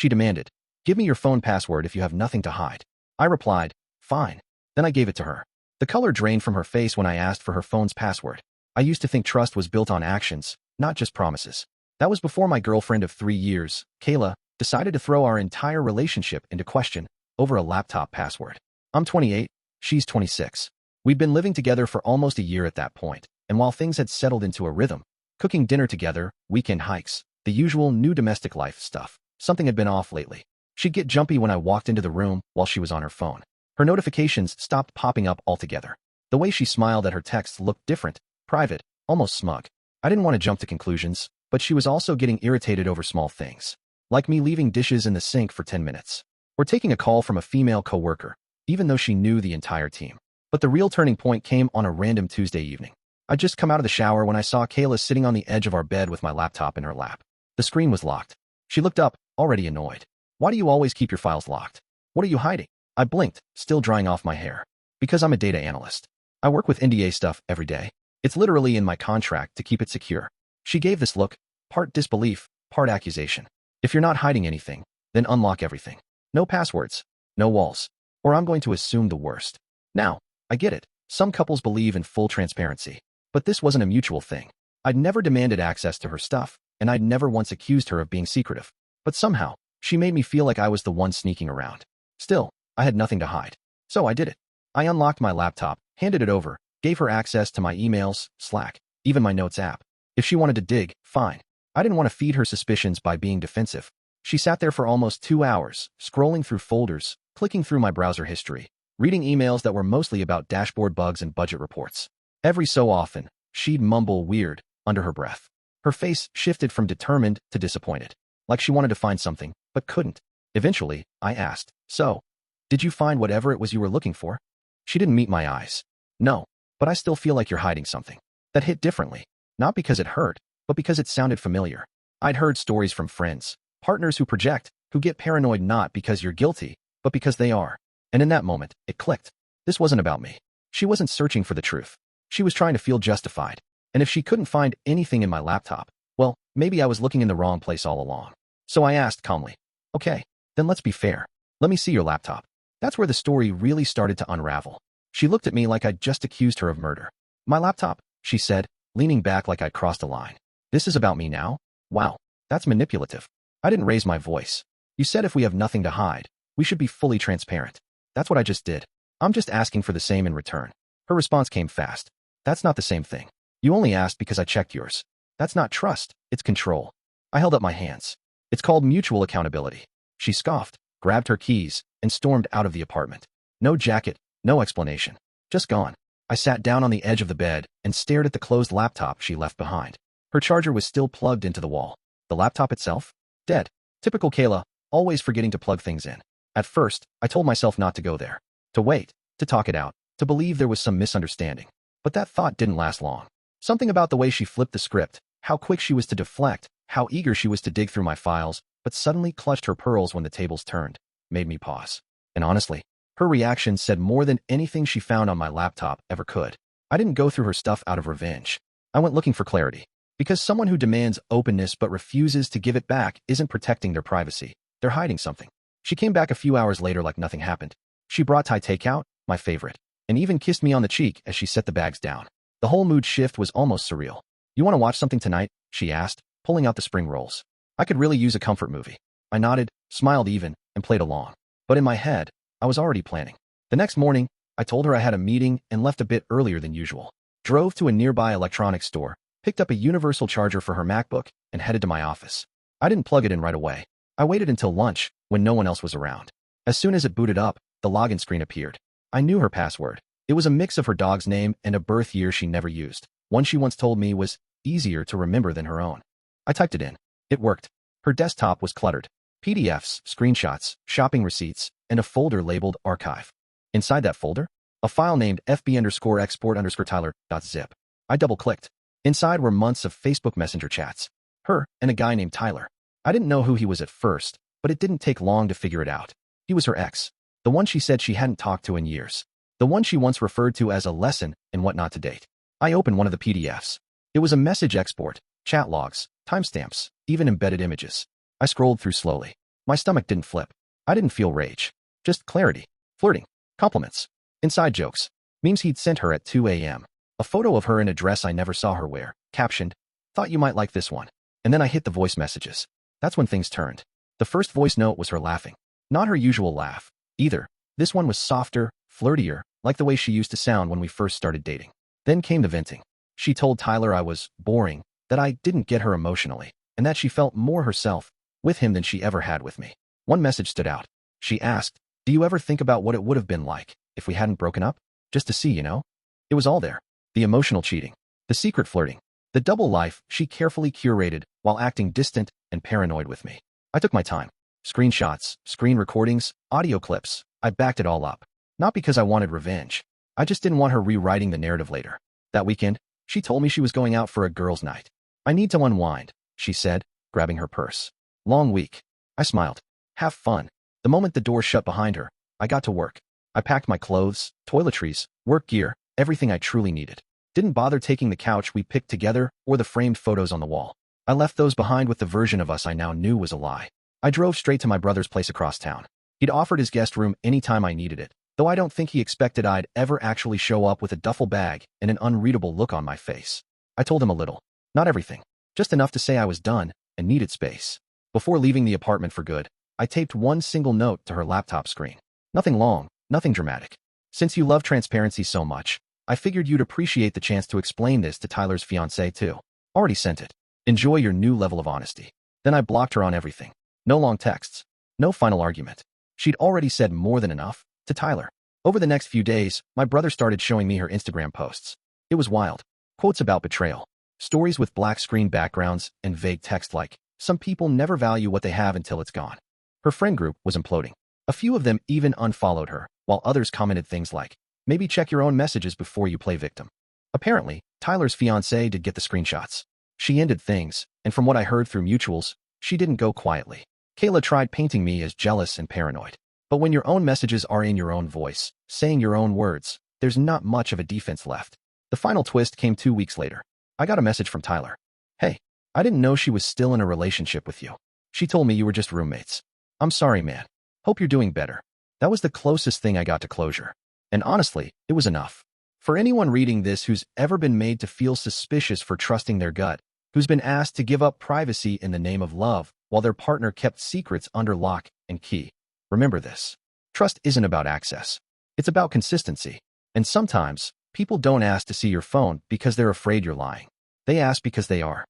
She demanded, "Give me your phone password if you have nothing to hide." I replied, "Fine." Then I gave it to her. The color drained from her face when I asked for her phone's password. I used to think trust was built on actions, not just promises. That was before my girlfriend of 3 years, Kayla, decided to throw our entire relationship into question over a laptop password. I'm 28, she's 26. We'd been living together for almost a year at that point, and while things had settled into a rhythm, cooking dinner together, weekend hikes, the usual new domestic life stuff, something had been off lately. She'd get jumpy when I walked into the room while she was on her phone. Her notifications stopped popping up altogether. The way she smiled at her texts looked different, private, almost smug. I didn't want to jump to conclusions, but she was also getting irritated over small things, like me leaving dishes in the sink for 10 minutes, or taking a call from a female coworker, even though she knew the entire team. But the real turning point came on a random Tuesday evening. I'd just come out of the shower when I saw Kayla sitting on the edge of our bed with my laptop in her lap. The screen was locked. She looked up, already annoyed. "Why do you always keep your files locked? What are you hiding?" I blinked, still drying off my hair. "Because I'm a data analyst. I work with NDA stuff every day. It's literally in my contract to keep it secure." She gave this look, part disbelief, part accusation. "If you're not hiding anything, then unlock everything. No passwords, no walls, or I'm going to assume the worst." Now, I get it. Some couples believe in full transparency. But this wasn't a mutual thing. I'd never demanded access to her stuff, and I'd never once accused her of being secretive. But somehow, she made me feel like I was the one sneaking around. Still, I had nothing to hide. So I did it. I unlocked my laptop, handed it over, gave her access to my emails, Slack, even my notes app. If she wanted to dig, fine. I didn't want to feed her suspicions by being defensive. She sat there for almost 2 hours, scrolling through folders, clicking through my browser history, reading emails that were mostly about dashboard bugs and budget reports. Every so often, she'd mumble weird, under her breath. Her face shifted from determined to disappointed, like she wanted to find something, but couldn't. Eventually, I asked, "So, did you find whatever it was you were looking for?" She didn't meet my eyes. "No, but I still feel like you're hiding something." That hit differently, not because it hurt, but because it sounded familiar. I'd heard stories from friends, partners who project, who get paranoid not because you're guilty, but because they are. And in that moment, it clicked. This wasn't about me. She wasn't searching for the truth. She was trying to feel justified. And if she couldn't find anything in my laptop, well, maybe I was looking in the wrong place all along. So I asked calmly, "Okay, then let's be fair. Let me see your laptop." That's where the story really started to unravel. She looked at me like I'd just accused her of murder. "My laptop," she said, leaning back like I'd crossed a line. "This is about me now? Wow, that's manipulative." I didn't raise my voice. "You said if we have nothing to hide, we should be fully transparent." That's what I just did. "I'm just asking for the same in return." Her response came fast. "That's not the same thing. You only asked because I checked yours. That's not trust, it's control." I held up my hands. "It's called mutual accountability." She scoffed, grabbed her keys, and stormed out of the apartment. No jacket, no explanation. Just gone. I sat down on the edge of the bed and stared at the closed laptop she left behind. Her charger was still plugged into the wall. The laptop itself? Dead. Typical Kayla, always forgetting to plug things in. At first, I told myself not to go there. To wait, to talk it out, to believe there was some misunderstanding. But that thought didn't last long. Something about the way she flipped the script, how quick she was to deflect, how eager she was to dig through my files, but suddenly clutched her pearls when the tables turned, made me pause. And honestly, her reaction said more than anything she found on my laptop ever could. I didn't go through her stuff out of revenge. I went looking for clarity. Because someone who demands openness but refuses to give it back isn't protecting their privacy. They're hiding something. She came back a few hours later like nothing happened. She brought Thai takeout, my favorite, and even kissed me on the cheek as she set the bags down. The whole mood shift was almost surreal. "You want to watch something tonight?" she asked, pulling out the spring rolls. I could really use a comfort movie. I nodded, smiled even, and played along. But in my head, I was already planning. The next morning, I told her I had a meeting and left a bit earlier than usual. Drove to a nearby electronics store, picked up a universal charger for her MacBook, and headed to my office. I didn't plug it in right away. I waited until lunch, when no one else was around. As soon as it booted up, the login screen appeared. I knew her password. It was a mix of her dog's name and a birth year she never used. One she once told me was easier to remember than her own. I typed it in. It worked. Her desktop was cluttered. PDFs, screenshots, shopping receipts, and a folder labeled archive. Inside that folder, a file named fb_export_tyler.zip. I double-clicked. Inside were months of Facebook Messenger chats. Her and a guy named Tyler. I didn't know who he was at first, but it didn't take long to figure it out. He was her ex. The one she said she hadn't talked to in years. The one she once referred to as a lesson in what not to date. I opened one of the PDFs. It was a message export, chat logs, timestamps, even embedded images. I scrolled through slowly. My stomach didn't flip. I didn't feel rage. Just clarity. Flirting. Compliments. Inside jokes. Memes he'd sent her at 2 a.m. A photo of her in a dress I never saw her wear. Captioned, "Thought you might like this one." And then I hit the voice messages. That's when things turned. The first voice note was her laughing. Not her usual laugh, either. This one was softer, flirtier, like the way she used to sound when we first started dating. Then came the venting. She told Tyler I was boring, that I didn't get her emotionally, and that she felt more herself with him than she ever had with me. One message stood out. She asked, "Do you ever think about what it would have been like if we hadn't broken up? Just to see, you know?" It was all there. The emotional cheating, the secret flirting, the double life she carefully curated while acting distant and paranoid with me. I took my time. Screenshots, screen recordings, audio clips. I backed it all up. Not because I wanted revenge. I just didn't want her rewriting the narrative later. That weekend, she told me she was going out for a girls' night. "I need to unwind," she said, grabbing her purse. "Long week." I smiled. "Have fun." The moment the door shut behind her, I got to work. I packed my clothes, toiletries, work gear, everything I truly needed. Didn't bother taking the couch we picked together or the framed photos on the wall. I left those behind with the version of us I now knew was a lie. I drove straight to my brother's place across town. He'd offered his guest room anytime I needed it, though I don't think he expected I'd ever actually show up with a duffel bag and an unreadable look on my face. I told him a little. Not everything. Just enough to say I was done and needed space. Before leaving the apartment for good, I taped one single note to her laptop screen. Nothing long, nothing dramatic. "Since you love transparency so much, I figured you'd appreciate the chance to explain this to Tyler's fiancée too. Already sent it. Enjoy your new level of honesty." Then I blocked her on everything. No long texts. No final argument. She'd already said more than enough to Tyler. Over the next few days, my brother started showing me her Instagram posts. It was wild. Quotes about betrayal. Stories with black screen backgrounds and vague text like, "Some people never value what they have until it's gone." Her friend group was imploding. A few of them even unfollowed her, while others commented things like, "Maybe check your own messages before you play victim." Apparently, Tyler's fiancée did get the screenshots. She ended things, and from what I heard through mutuals, she didn't go quietly. Kayla tried painting me as jealous and paranoid. But when your own messages are in your own voice, saying your own words, there's not much of a defense left. The final twist came 2 weeks later. I got a message from Tyler. "Hey, I didn't know she was still in a relationship with you. She told me you were just roommates. I'm sorry, man. Hope you're doing better." That was the closest thing I got to closure. And honestly, it was enough. For anyone reading this who's ever been made to feel suspicious for trusting their gut, who's been asked to give up privacy in the name of love while their partner kept secrets under lock and key, remember this. Trust isn't about access. It's about consistency. And sometimes, people don't ask to see your phone because they're afraid you're lying. They ask because they are.